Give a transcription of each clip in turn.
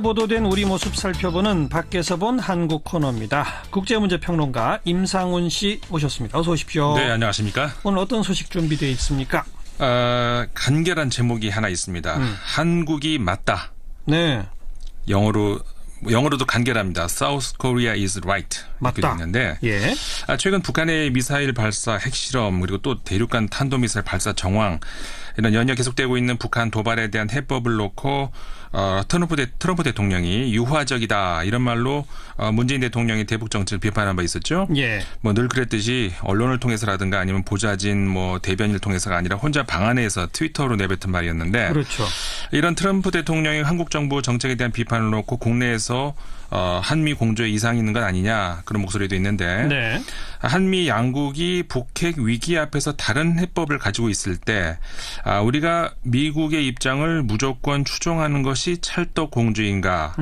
보도된 우리 모습 살펴보는 밖에서 본 한국 코너입니다. 국제문제평론가 임상훈 씨 모셨습니다. 어서 오십시오. 네, 안녕하십니까. 오늘 어떤 소식 준비되어 있습니까? 간결한 제목이 하나 있습니다. 한국이 맞다. 네. 영어로도 간결합니다. South Korea is right. 이렇게 맞다. 있는데 예. 최근 북한의 미사일 발사, 핵실험 그리고 또 대륙간 탄도미사일 발사 정황 이런 연이어 계속되고 있는 북한 도발에 대한 해법을 놓고 트럼프 대통령이 유화적이다 이런 말로 문재인 대통령이 대북 정책을 비판한 바 있었죠. 예. 늘 그랬듯이 언론을 통해서라든가 아니면 보좌진 대변인을 통해서가 아니라 혼자 방 안에서 트위터로 내뱉은 말이었는데 그렇죠. 이런 트럼프 대통령이 한국 정부 정책에 대한 비판을 놓고 국내에서 한미 공조에 이상이 있는 것 아니냐 그런 목소리도 있는데 네. 한미 양국이 북핵 위기 앞에서 다른 해법을 가지고 있을 때 우리가 미국의 입장을 무조건 추종하는 것이 찰떡 공주인가.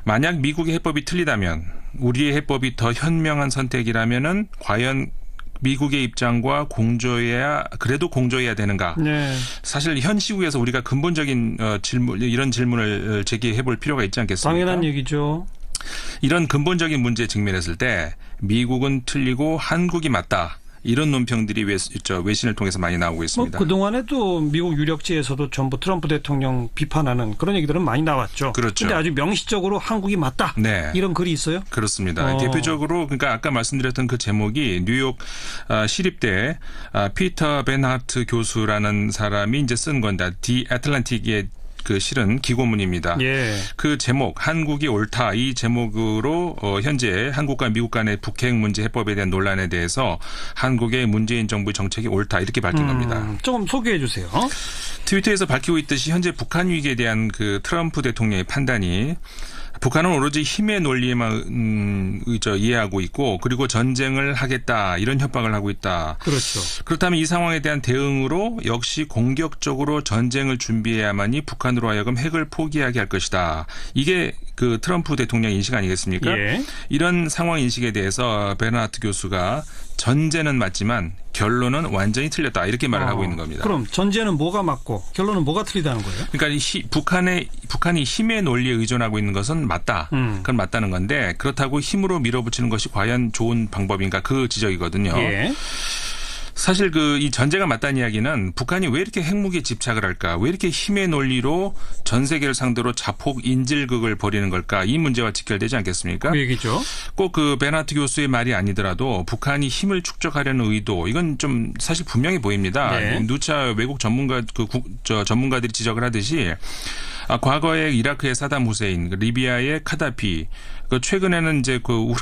만약 미국의 해법이 틀리다면 우리의 해법이 더 현명한 선택이라면은 과연 미국의 입장과 그래도 공조해야 되는가. 네. 사실 현 시국에서 우리가 근본적인 이런 질문을 제기해 볼 필요가 있지 않겠습니까? 당연한 얘기죠. 이런 근본적인 문제에 직면했을 때 미국은 틀리고 한국이 맞다. 이런 논평들이 외신을 통해서 많이 나오고 있습니다. 그동안에도 미국 유력지에서도 전부 트럼프 대통령 비판하는 그런 얘기들은 많이 나왔죠. 그렇죠. 그런데 아주 명시적으로 한국이 맞다. 네. 이런 글이 있어요? 그렇습니다. 대표적으로 그러니까 아까 말씀드렸던 그 제목이 뉴욕 시립대 피터 벤하트 교수라는 사람이 이제 쓴 건데 디 애틀랜틱의 그 실은 기고문입니다. 예. 그 제목 한국이 옳다 이 제목으로 현재 한국과 미국 간의 북핵 문제 해법에 대한 논란에 대해서 한국의 문재인 정부의 정책이 옳다 이렇게 밝힌 겁니다. 조금 소개해 주세요. 트위터에서 밝히고 있듯이 현재 북한 위기에 대한 그 트럼프 대통령의 판단이 북한은 오로지 힘의 논리에만 이해하고 있고 그리고 전쟁을 하겠다 이런 협박을 하고 있다. 그렇죠. 그렇다면 이 상황에 대한 대응으로 역시 공격적으로 전쟁을 준비해야만이 북한으로 하여금 핵을 포기하게 할 것이다. 이게 그 트럼프 대통령 인식 아니겠습니까? 예. 이런 상황 인식에 대해서 베르나트 교수가 전제는 맞지만 결론은 완전히 틀렸다 이렇게 말을 하고 있는 겁니다. 그럼 전제는 뭐가 맞고 결론은 뭐가 틀리다는 거예요? 그러니까 북한이 힘의 논리에 의존하고 있는 것은 맞다. 그건 맞다는 건데 그렇다고 힘으로 밀어붙이는 것이 과연 좋은 방법인가 그 지적이거든요. 예. 사실 이 전제가 맞다는 이야기는 북한이 왜 이렇게 핵무기에 집착을 할까? 왜 이렇게 힘의 논리로 전 세계를 상대로 자폭 인질극을 벌이는 걸까? 이 문제와 직결되지 않겠습니까? 그 얘기죠. 꼭 그 베나트 교수의 말이 아니더라도 북한이 힘을 축적하려는 의도 이건 좀 사실 분명히 보입니다. 네. 누차 외국 전문가들이 지적을 하듯이 과거에 이라크의 사담 후세인, 리비아의 카다피, 최근에는 이제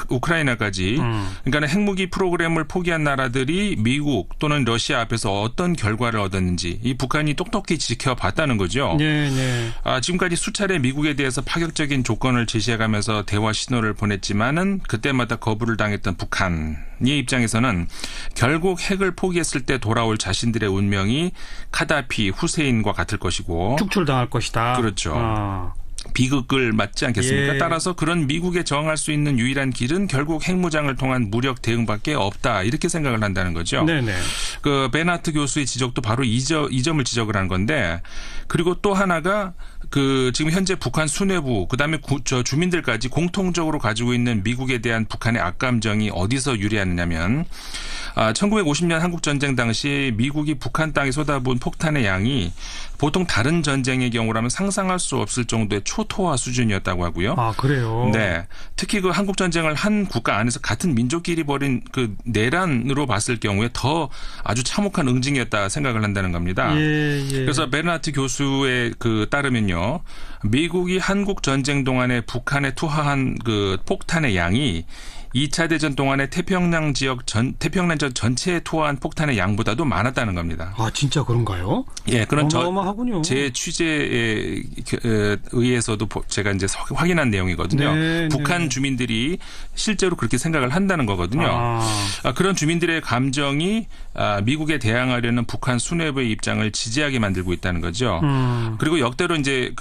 우크라이나까지, 그러니까 핵무기 프로그램을 포기한 나라들이 미국 또는 러시아 앞에서 어떤 결과를 얻었는지 이 북한이 똑똑히 지켜봤다는 거죠. 네, 네. 지금까지 수차례 미국에 대해서 파격적인 조건을 제시해가면서 대화 신호를 보냈지만은 그때마다 거부를 당했던 북한의 입장에서는 결국 핵을 포기했을 때 돌아올 자신들의 운명이 카다피, 후세인과 같을 것이고 축출당할 것이다. 그렇죠. 비극을 맞지 않겠습니까? 예. 따라서 그런 미국에 저항할 수 있는 유일한 길은 결국 핵무장을 통한 무력 대응밖에 없다. 이렇게 생각을 한다는 거죠. 네네. 그 베나트 교수의 지적도 바로 이 점을 지적을 한 건데 그리고 또 하나가 지금 현재 북한 수뇌부 그다음에 주민들까지 공통적으로 가지고 있는 미국에 대한 북한의 악감정이 어디서 유래하느냐면 1950년 한국전쟁 당시 미국이 북한 땅에 쏟아부은 폭탄의 양이 보통 다른 전쟁의 경우라면 상상할 수 없을 정도의 초토화 수준이었다고 하고요. 아, 그래요? 네. 특히 그 한국전쟁을 한 국가 안에서 같은 민족끼리 벌인 그 내란으로 봤을 경우에 더 아주 참혹한 응징이었다 생각을 한다는 겁니다. 예. 그래서 베르나트 교수의 따르면요. 미국이 한국 전쟁 동안에 북한에 투하한 그 폭탄의 양이 2차 대전 동안에 태평양 태평양전 전체에 투하한 폭탄의 양보다도 많았다는 겁니다. 아, 진짜 그런가요? 예, 그런 어마어마하군요. 제 취재에 의해서도 제가 이제 확인한 내용이거든요. 네, 북한 주민들이 실제로 그렇게 생각을 한다는 거거든요. 그런 주민들의 감정이 미국에 대항하려는 북한 수뇌부의 입장을 지지하게 만들고 있다는 거죠. 그리고 역대로 이제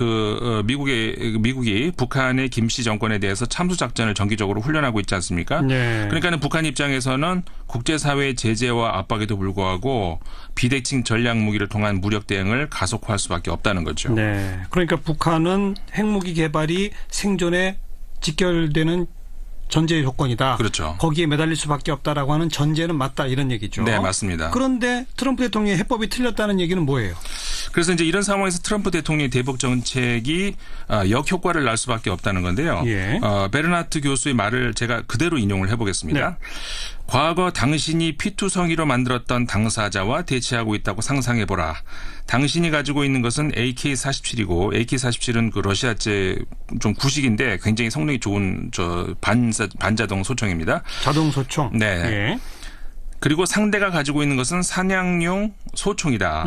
미국이 북한의 김씨 정권에 대해서 참수 작전을 정기적으로 훈련하고 있지 않습니까? 아니겠습니까? 네. 그러니까는 북한 입장에서는 국제사회의 제재와 압박에도 불구하고 비대칭 전략 무기를 통한 무력 대응을 가속화할 수밖에 없다는 거죠. 네. 그러니까 북한은 핵무기 개발이 생존에 직결되는 전제 조건이다. 그렇죠. 거기에 매달릴 수밖에 없다라고 하는 전제는 맞다 이런 얘기죠. 네, 맞습니다. 그런데 트럼프 대통령의 해법이 틀렸다는 얘기는 뭐예요? 그래서 이제 이런 상황에서 트럼프 대통령의 대북 정책이 역효과를 날 수밖에 없다는 건데요. 예. 베르나트 교수의 말을 제가 그대로 인용을 해보겠습니다. 네. 과거 당신이 피투성이로 만들었던 당사자와 대치하고 있다고 상상해보라. 당신이 가지고 있는 것은 AK-47이고 AK-47은 그 러시아제 좀 구식인데 굉장히 성능이 좋은 반자동 소총입니다. 자동 소총. 네. 예. 그리고 상대가 가지고 있는 것은 사냥용 소총이다.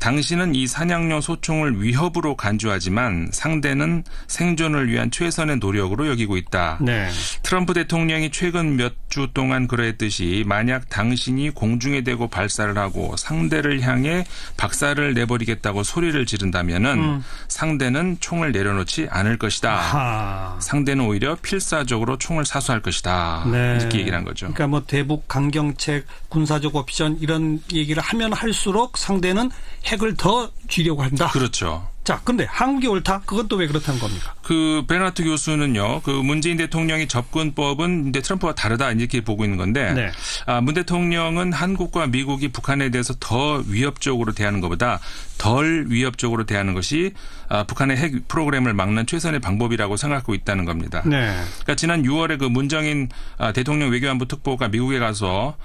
당신은 이 사냥용 소총을 위협으로 간주하지만 상대는 생존을 위한 최선의 노력으로 여기고 있다. 네. 트럼프 대통령이 최근 몇 주 동안 그러했듯이 만약 당신이 공중에 대고 발사를 하고 상대를 향해 박살을 내버리겠다고 소리를 지른다면은 상대는 총을 내려놓지 않을 것이다. 아하. 상대는 오히려 필사적으로 총을 사수할 것이다. 네. 이렇게 얘기를 한 거죠. 그러니까 뭐 대북 강경책, 군사적 옵션 이런 얘기를 하면 할수록 상대는 핵을 더 쥐려고 한다. 그렇죠. 자, 근데 한국이 옳다? 그건 또 왜 그렇다는 겁니까? 그 베르나트 교수는요, 그 문재인 대통령의 접근법은 이제 트럼프와 다르다 이렇게 보고 있는 건데, 네. 문 대통령은 한국과 미국이 북한에 대해서 더 위협적으로 대하는 것보다 덜 위협적으로 대하는 것이 북한의 핵 프로그램을 막는 최선의 방법이라고 생각하고 있다는 겁니다. 네. 그러니까 지난 6월에 그 문정인 대통령 외교안보 특보가 미국에 가서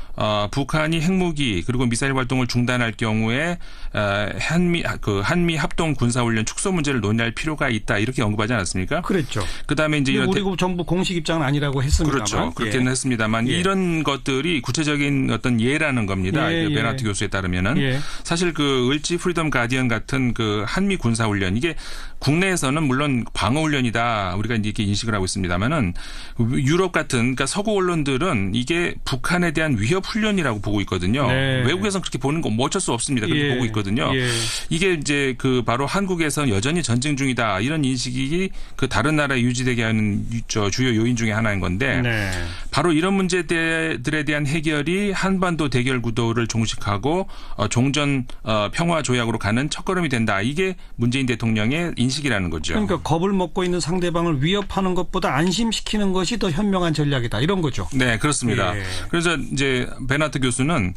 북한이 핵무기 그리고 미사일 활동을 중단할 경우에 한미 합동 군사훈련 축소 문제를 논의할 필요가 있다 이렇게 언급하지 않았습니까? 그랬죠. 그다음에 이제 이런 우리 정부 공식 입장은 아니라고 했습니다만. 그렇죠. 그렇게는 예. 했습니다만 예. 이런 것들이 구체적인 어떤 예라는 겁니다. 예, 그 예. 베르나트 교수에 따르면은 예. 사실 그 을지 프리덤 가디언 같은 그 한미 군사 훈련 이게 국내에서는 물론 방어 훈련이다 우리가 이렇게 인식을 하고 있습니다만은 유럽 같은 그러니까 서구 언론들은 이게 북한에 대한 위협 훈련이라고 보고 있거든요. 네. 외국에서는 그렇게 보는 거 뭐 어쩔 수 없습니다. 그렇게 예. 보고 있거든요. 예. 이게 이제 그 바로 한국에서는 여전히 전쟁 중이다 이런 인식이 그 다른 나라에 유지되게 하는 주요 요인 중에 하나인 건데 네. 바로 이런 문제들에 대한 해결이 한반도 대결 구도를 종식하고 종전 평화 조약으로 가는 첫걸음이 된다. 이게 문재인 대통령의 인식이라는 거죠. 그러니까 겁을 먹고 있는 상대방을 위협하는 것보다 안심시키는 것이 더 현명한 전략이다. 이런 거죠. 네, 그렇습니다. 예. 그래서 이제 베르나트 교수는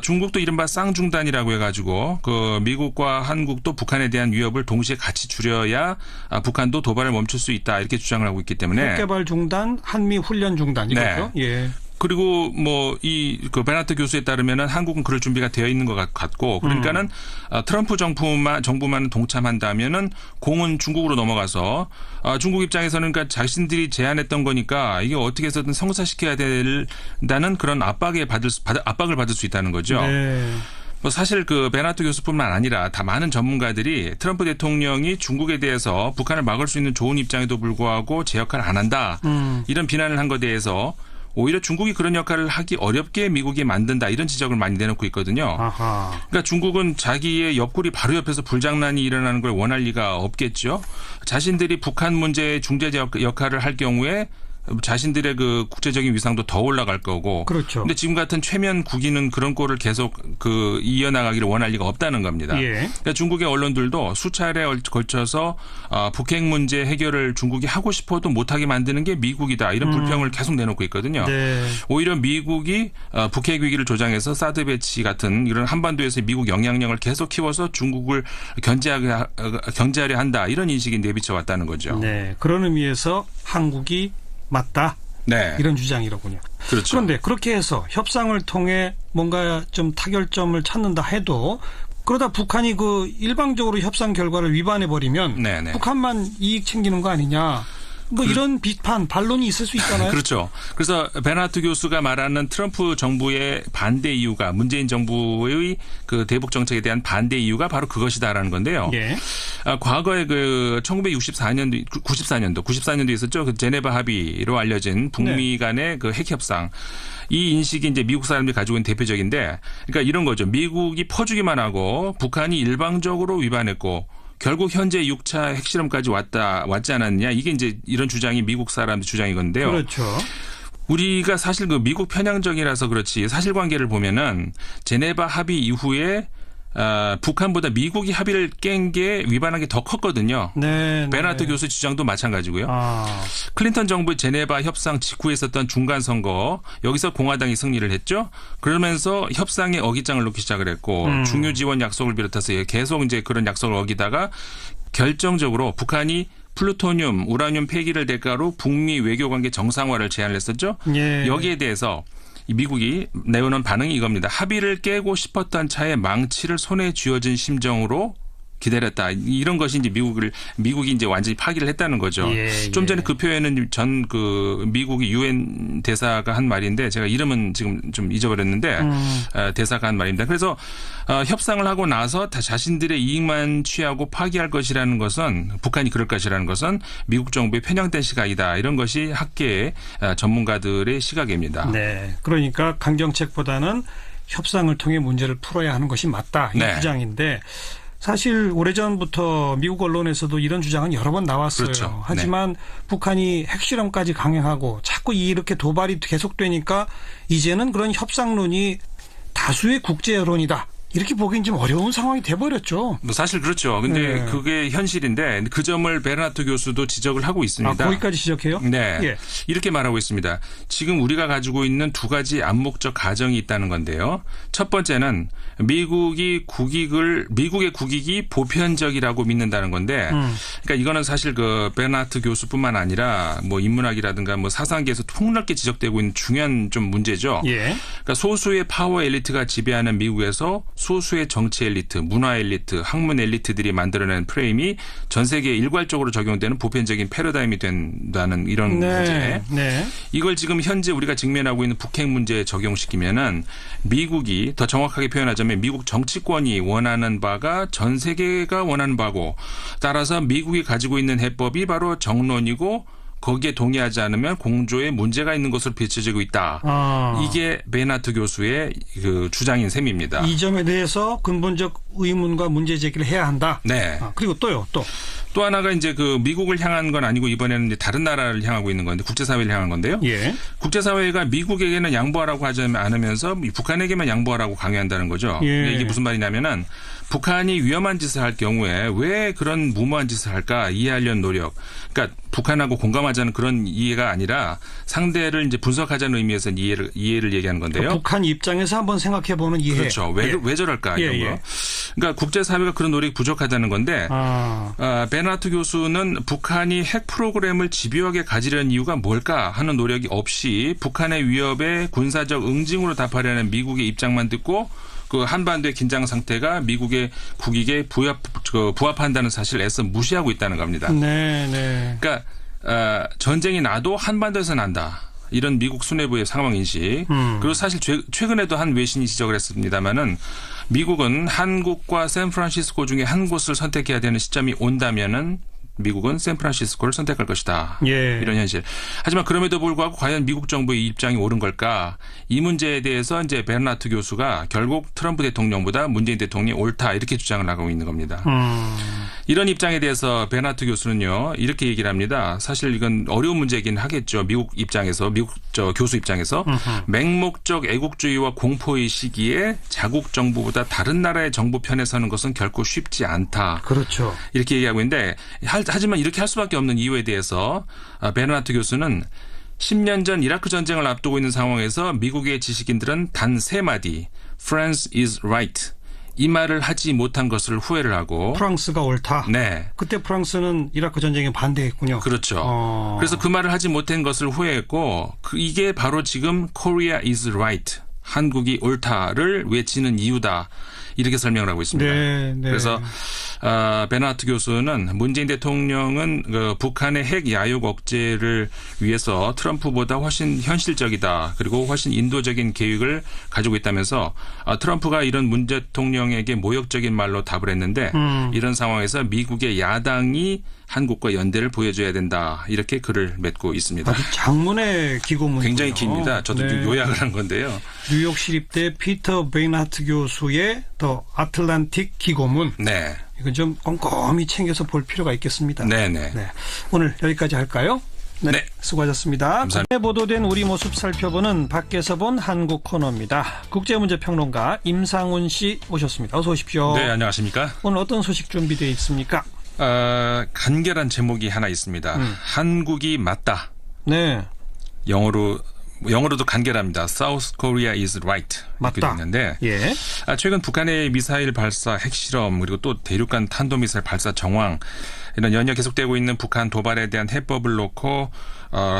중국도 이른바 쌍중단이라고 해가지고 그 미국과 한국도 북한에 대한 위협을 동시에 같이 줄여야 북한도 도발을 멈출 수 있다 이렇게 주장을 하고 있기 때문에 핵개발 중단, 한미 훈련 중단 이거죠. 네. 예. 그리고 뭐 그 베르나트 교수에 따르면은 한국은 그럴 준비가 되어 있는 것 같고 그러니까는 트럼프 정부만 동참한다면은 공은 중국으로 넘어가서 중국 입장에서는 그러니까 자신들이 제안했던 거니까 이게 어떻게 해서든 성사시켜야 된다는 그런 압박을 받을 수 있다는 거죠. 네. 뭐 사실 그 베르나트 교수뿐만 아니라 다 많은 전문가들이 트럼프 대통령이 중국에 대해서 북한을 막을 수 있는 좋은 입장에도 불구하고 제 역할을 안 한다. 이런 비난을 한 것에 대해서 오히려 중국이 그런 역할을 하기 어렵게 미국이 만든다 이런 지적을 많이 내놓고 있거든요. 아하. 그러니까 중국은 자기의 옆구리 바로 옆에서 불장난이 일어나는 걸 원할 리가 없겠죠. 자신들이 북한 문제의 중재자 역할을 할 경우에 자신들의 그 국제적인 위상도 더 올라갈 거고. 그렇죠. 근데 지금 같은 최면 국인은 그런 꼴을 계속 그 이어나가기를 원할 리가 없다는 겁니다. 예. 그러니까 중국의 언론들도 수차례에 걸쳐서 북핵 문제 해결을 중국이 하고 싶어도 못하게 만드는 게 미국이다. 이런 불평을 계속 내놓고 있거든요. 네. 오히려 미국이 북핵 위기를 조장해서 사드 배치 같은 이런 한반도에서의 미국 영향력을 계속 키워서 중국을 견제하려 한다. 이런 인식이 내비쳐 왔다는 거죠. 네. 그런 의미에서 한국이 맞다. 네. 이런 주장이로군요. 그렇죠. 그런데 그렇게 해서 협상을 통해 뭔가 좀 타결점을 찾는다 해도 그러다 북한이 그 일방적으로 협상 결과를 위반해 버리면 네네. 북한만 이익 챙기는 거 아니냐. 뭐 이런 비판, 반론이 있을 수 있잖아요. 그렇죠. 그래서 베르나트 교수가 말하는 트럼프 정부의 반대 이유가 문재인 정부의 그 대북 정책에 대한 반대 이유가 바로 그것이다라는 건데요. 예. 과거에 그 1994년도 있었죠. 그 제네바 합의로 알려진 북미 간의 그 핵 협상. 이 인식이 이제 미국 사람들이 가지고 있는 대표적인데, 그러니까 이런 거죠. 미국이 퍼주기만 하고 북한이 일방적으로 위반했고. 결국 현재 6차 핵실험까지 왔지 않았느냐. 이게 이제 이런 주장이 미국 사람들 주장이건데요. 그렇죠. 우리가 사실 그 미국 편향적이라서 그렇지 사실관계를 보면은 제네바 합의 이후에 북한보다 미국이 합의를 깬 게 위반한 게 더 컸거든요. 네. 베나트 교수 주장도 마찬가지고요. 아. 클린턴 정부의 제네바 협상 직후에 있었던 중간 선거 여기서 공화당이 승리를 했죠. 그러면서 협상에 어깃장을 놓기 시작을 했고 중유 지원 약속을 비롯해서 계속 이제 그런 약속을 어기다가 결정적으로 북한이 플루토늄, 우라늄 폐기를 대가로 북미 외교관계 정상화를 제안을 했었죠. 예. 여기에 대해서 미국이 내오는 반응이 이겁니다. 합의를 깨고 싶었던 차에 망치를 손에 쥐어진 심정으로 기다렸다. 이런 것이 이제 미국이 이제 완전히 파기를 했다는 거죠. 예, 좀 예. 전에 그 표현은 미국이 유엔 대사가 한 말인데 제가 이름은 지금 좀 잊어버렸는데 대사가 한 말입니다. 그래서 협상을 하고 나서 다 자신들의 이익만 취하고 파기할 것이라는 것은 북한이 그럴 것이라는 것은 미국 정부의 편향된 시각이다. 이런 것이 학계의 전문가들의 시각입니다. 네. 그러니까 강경책보다는 협상을 통해 문제를 풀어야 하는 것이 맞다. 이 네. 주장인데 사실 오래전부터 미국 언론에서도 이런 주장은 여러 번 나왔어요. 그렇죠. 하지만 북한이 핵실험까지 강행하고 자꾸 이렇게 도발이 계속되니까 이제는 그런 협상론이 다수의 국제 여론이다. 이렇게 보기엔 좀 어려운 상황이 돼버렸죠. 뭐 사실 그렇죠. 근데 네. 그게 현실인데 그 점을 베르나트 교수도 지적을 하고 있습니다. 거기까지 지적해요? 네. 예. 이렇게 말하고 있습니다. 지금 우리가 가지고 있는 두 가지 암묵적 가정이 있다는 건데요. 첫 번째는 미국의 국익이 보편적이라고 믿는다는 건데 그러니까 이거는 사실 그 베르나트 교수뿐만 아니라 뭐 인문학이라든가 뭐 사상계에서 폭넓게 지적되고 있는 중요한 좀 문제죠. 예. 그러니까 소수의 파워 엘리트가 지배하는 미국에서 소수의 정치 엘리트, 문화 엘리트, 학문 엘리트들이 만들어낸 프레임이 전 세계에 일괄적으로 적용되는 보편적인 패러다임이 된다는 이런 문제. 네. 이걸 지금 현재 우리가 직면하고 있는 북핵 문제에 적용시키면은 미국이 더 정확하게 표현하자면 미국 정치권이 원하는 바가 전 세계가 원하는 바고 따라서 미국이 가지고 있는 해법이 바로 정론이고 거기에 동의하지 않으면 공조에 문제가 있는 것으로 비춰지고 있다. 이게 베르나트 교수의 그 주장인 셈입니다. 이 점에 대해서 근본적 의문과 문제 제기를 해야 한다. 네. 그리고 또요. 또 하나가 이제 그 미국을 향한 건 아니고 이번에는 이제 다른 나라를 향하고 있는 건데 국제사회를 향한 건데요. 예. 국제사회가 미국에게는 양보하라고 하지 않으면서 북한에게만 양보하라고 강요한다는 거죠. 예. 이게 무슨 말이냐면은 북한이 위험한 짓을 할 경우에 왜 그런 무모한 짓을 할까 이해하려는 노력. 그러니까 북한하고 공감하자는 그런 이해가 아니라 상대를 이제 분석하자는 의미에서 이해를 얘기하는 건데요. 북한 입장에서 한번 생각해보는 이해. 그렇죠. 왜 저럴까 이런 거. 그러니까 국제사회가 그런 노력이 부족하다는 건데 베르나트 교수는 북한이 핵 프로그램을 집요하게 가지려는 이유가 뭘까 하는 노력이 없이 북한의 위협에 군사적 응징으로 답하려는 미국의 입장만 듣고 그 한반도의 긴장 상태가 미국의 국익에 부합한다는 사실을 애써 무시하고 있다는 겁니다. 네. 그러니까 전쟁이 나도 한반도에서 난다. 이런 미국 수뇌부의 상황인식. 그리고 사실 최근에도 한 외신이 지적을 했습니다마는 미국은 한국과 샌프란시스코 중에 한 곳을 선택해야 되는 시점이 온다면은 미국은 샌프란시스코를 선택할 것이다. 예. 이런 현실. 하지만 그럼에도 불구하고 과연 미국 정부의 입장이 옳은 걸까? 이 문제에 대해서 이제 베르나트 교수가 결국 트럼프 대통령보다 문재인 대통령이 옳다 이렇게 주장을 하고 있는 겁니다. 이런 입장에 대해서 베르나트 교수는요 이렇게 얘기를 합니다. 사실 이건 어려운 문제이긴 하겠죠. 미국 교수 입장에서 맹목적 애국주의와 공포의 시기에 자국 정부보다 다른 나라의 정부 편에 서는 것은 결코 쉽지 않다. 그렇죠. 이렇게 얘기하고 있는데 하지만 이렇게 할 수밖에 없는 이유에 대해서 베르나트 교수는 10년 전 이라크 전쟁을 앞두고 있는 상황에서 미국의 지식인들은 단 3마디 France is right 이 말을 하지 못한 것을 후회를 하고 프랑스가 옳다. 네. 그때 프랑스는 이라크 전쟁에 반대했군요. 그렇죠. 그래서 그 말을 하지 못한 것을 후회했고 이게 바로 지금 Korea is right 한국이 옳다를 외치는 이유다. 이렇게 설명을 하고 있습니다. 네. 그래서 베르나트 교수는 문재인 대통령은 북한의 핵 야욕 억제를 위해서 트럼프보다 훨씬 현실적이다. 그리고 훨씬 인도적인 계획을 가지고 있다면서 트럼프가 이런 문 대통령에게 모욕적인 말로 답을 했는데 이런 상황에서 미국의 야당이 한국과 연대를 보여줘야 된다. 이렇게 글을 맺고 있습니다. 아주 장문의 기고문이군요. 굉장히 깁니다. 저도 요약을 한 건데요. 뉴욕 시립대 피터 베르나트 교수의 더 아틀란틱 기고문. 네. 이건 좀 꼼꼼히 챙겨서 볼 필요가 있겠습니다. 네네. 네. 오늘 여기까지 할까요? 네, 수고하셨습니다. 감사합니다. 국내 보도된 우리 모습 살펴보는 밖에서 본 한국 코너입니다. 국제문제평론가 임상훈 씨 모셨습니다. 어서 오십시오. 네, 안녕하십니까? 오늘 어떤 소식 준비되어 있습니까? 간결한 제목이 하나 있습니다. 한국이 맞다. 네, 영어로도 간결합니다. South Korea is right. 이렇게 맞다. 있는데 예, 최근 북한의 미사일 발사, 핵실험 그리고 또 대륙간 탄도미사일 발사 정황 이런 연이어 계속되고 있는 북한 도발에 대한 해법을 놓고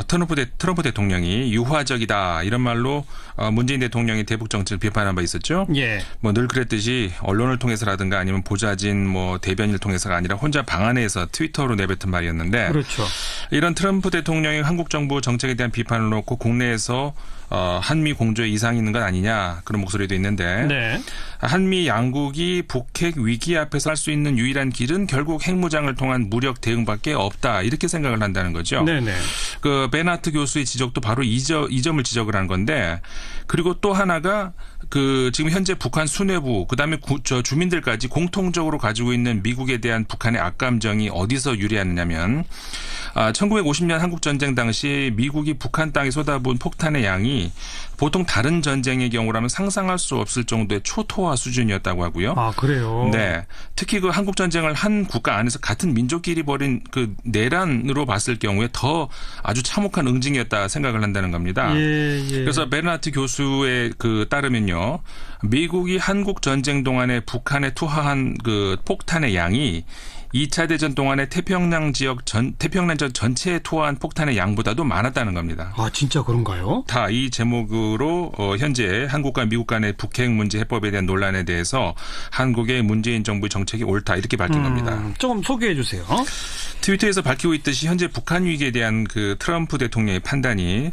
트럼프 대통령이 유화적이다 이런 말로 문재인 대통령이 대북 정책을 비판한 바 있었죠. 예, 뭐 늘 그랬듯이 언론을 통해서라든가 아니면 보좌진 대변인을 통해서가 아니라 혼자 방 안에서 트위터로 내뱉은 말이었는데 그렇죠. 이런 트럼프 대통령이 한국 정부 정책에 대한 비판을 놓고 국내에서 한미 공조에 이상이 있는 것 아니냐 그런 목소리도 있는데 네, 한미 양국이 북핵 위기 앞에서 할 수 있는 유일한 길은 결국 핵무장을 통한 무력 대응밖에 없다 이렇게 생각을 한다는 거죠. 네네. 그 베나트 교수의 지적도 바로 이 점을 지적을 한 건데 그리고 또 하나가 지금 현재 북한 수뇌부 그다음에 주민들까지 공통적으로 가지고 있는 미국에 대한 북한의 악감정이 어디서 유래하느냐면 1950년 한국 전쟁 당시 미국이 북한 땅에 쏟아부은 폭탄의 양이 보통 다른 전쟁의 경우라면 상상할 수 없을 정도의 초토화 수준이었다고 하고요. 아, 그래요? 네. 특히 그 한국 전쟁을 한 국가 안에서 같은 민족끼리 벌인 그 내란으로 봤을 경우에 더 아주 참혹한 응징이었다 생각을 한다는 겁니다. 예. 그래서 베르나트 교수에 따르면요. 미국이 한국 전쟁 동안에 북한에 투하한 그 폭탄의 양이 2차 대전 동안에 태평양 지역 전체에 투하한 폭탄의 양보다도 많았다는 겁니다. 아, 진짜 그런가요? 다 이 제목으로 현재 한국과 미국 간의 북핵 문제 해법에 대한 논란에 대해서 한국의 문재인 정부의 정책이 옳다 이렇게 밝힌 겁니다. 조금 소개해 주세요. 트위터에서 밝히고 있듯이 현재 북한 위기에 대한 그 트럼프 대통령의 판단이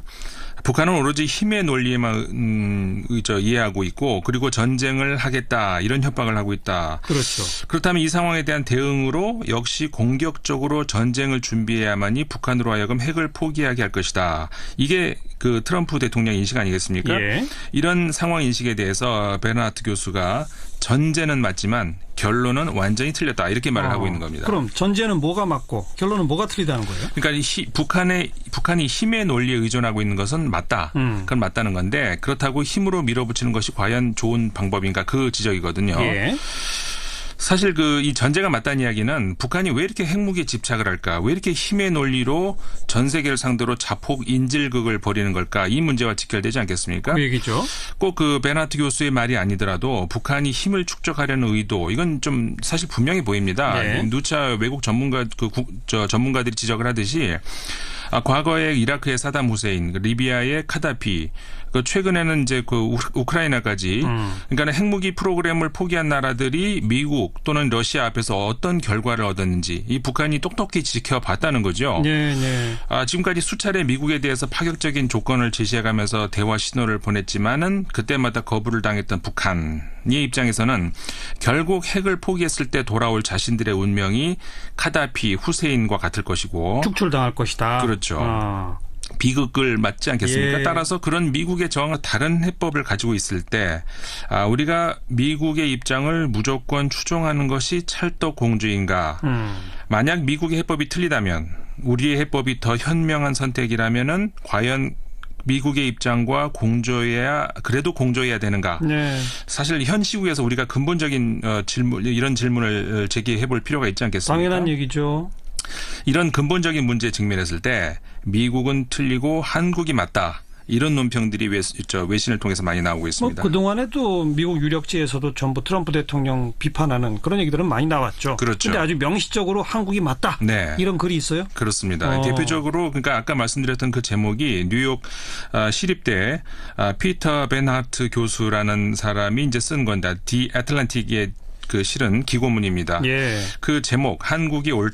북한은 오로지 힘의 논리에만 이해하고 있고 그리고 전쟁을 하겠다 이런 협박을 하고 있다. 그렇죠. 그렇다면 이 상황에 대한 대응으로 역시 공격적으로 전쟁을 준비해야만이 북한으로 하여금 핵을 포기하게 할 것이다. 이게 그 트럼프 대통령 인식 아니겠습니까? 예. 이런 상황 인식에 대해서 베르나트 교수가 전제는 맞지만 결론은 완전히 틀렸다 이렇게 말을 하고 있는 겁니다. 그럼 전제는 뭐가 맞고 결론은 뭐가 틀리다는 거예요? 그러니까 북한이 힘의 논리에 의존하고 있는 것은 맞다. 그건 맞다는 건데 그렇다고 힘으로 밀어붙이는 것이 과연 좋은 방법인가 그 지적이거든요. 예. 사실 이 전제가 맞다는 이야기는 북한이 왜 이렇게 핵무기에 집착을 할까? 왜 이렇게 힘의 논리로 전 세계를 상대로 자폭 인질극을 벌이는 걸까? 이 문제와 직결되지 않겠습니까? 그 얘기죠. 꼭 베나트 교수의 말이 아니더라도 북한이 힘을 축적하려는 의도 이건 좀 사실 분명히 보입니다. 네. 누차 외국 전문가들이 지적을 하듯이 과거에 이라크의 사담 후세인, 리비아의 카다피, 최근에는 이제 우크라이나까지, 그러니까 핵무기 프로그램을 포기한 나라들이 미국 또는 러시아 앞에서 어떤 결과를 얻었는지 이 북한이 똑똑히 지켜봤다는 거죠. 네. 지금까지 수차례 미국에 대해서 파격적인 조건을 제시해가면서 대화 신호를 보냈지만은 그때마다 거부를 당했던 북한의 입장에서는 결국 핵을 포기했을 때 돌아올 자신들의 운명이 카다피, 후세인과 같을 것이고 축출당할 것이다. 그렇죠. 비극을 맞지 않겠습니까? 예. 따라서 그런 미국의 저항과 다른 해법을 가지고 있을 때 우리가 미국의 입장을 무조건 추종하는 것이 찰떡공주인가? 만약 미국의 해법이 틀리다면 우리의 해법이 더 현명한 선택이라면은 과연 미국의 입장과 그래도 공조해야 되는가? 네. 사실 현 시국에서 우리가 근본적인 이런 질문을 제기해 볼 필요가 있지 않겠습니까? 당연한 얘기죠. 이런 근본적인 문제에 직면했을 때 미국은 틀리고 한국이 맞다. 이런 논평들이 외신을 통해서 많이 나오고 있습니다. 그동안에도 미국 유력지에서도 전부 트럼프 대통령 비판하는 그런 얘기들은 많이 나왔죠. 그렇죠. 근데 아주 명시적으로 한국이 맞다. 네. 이런 글이 있어요? 그렇습니다. 대표적으로 그러니까 아까 말씀드렸던 그 제목이 뉴욕 시립대 피터 벤하트 교수라는 사람이 이제 쓴 건데 디 애틀랜틱의 실은 기고문입니다. 예. 그 제목 한국이 옳다.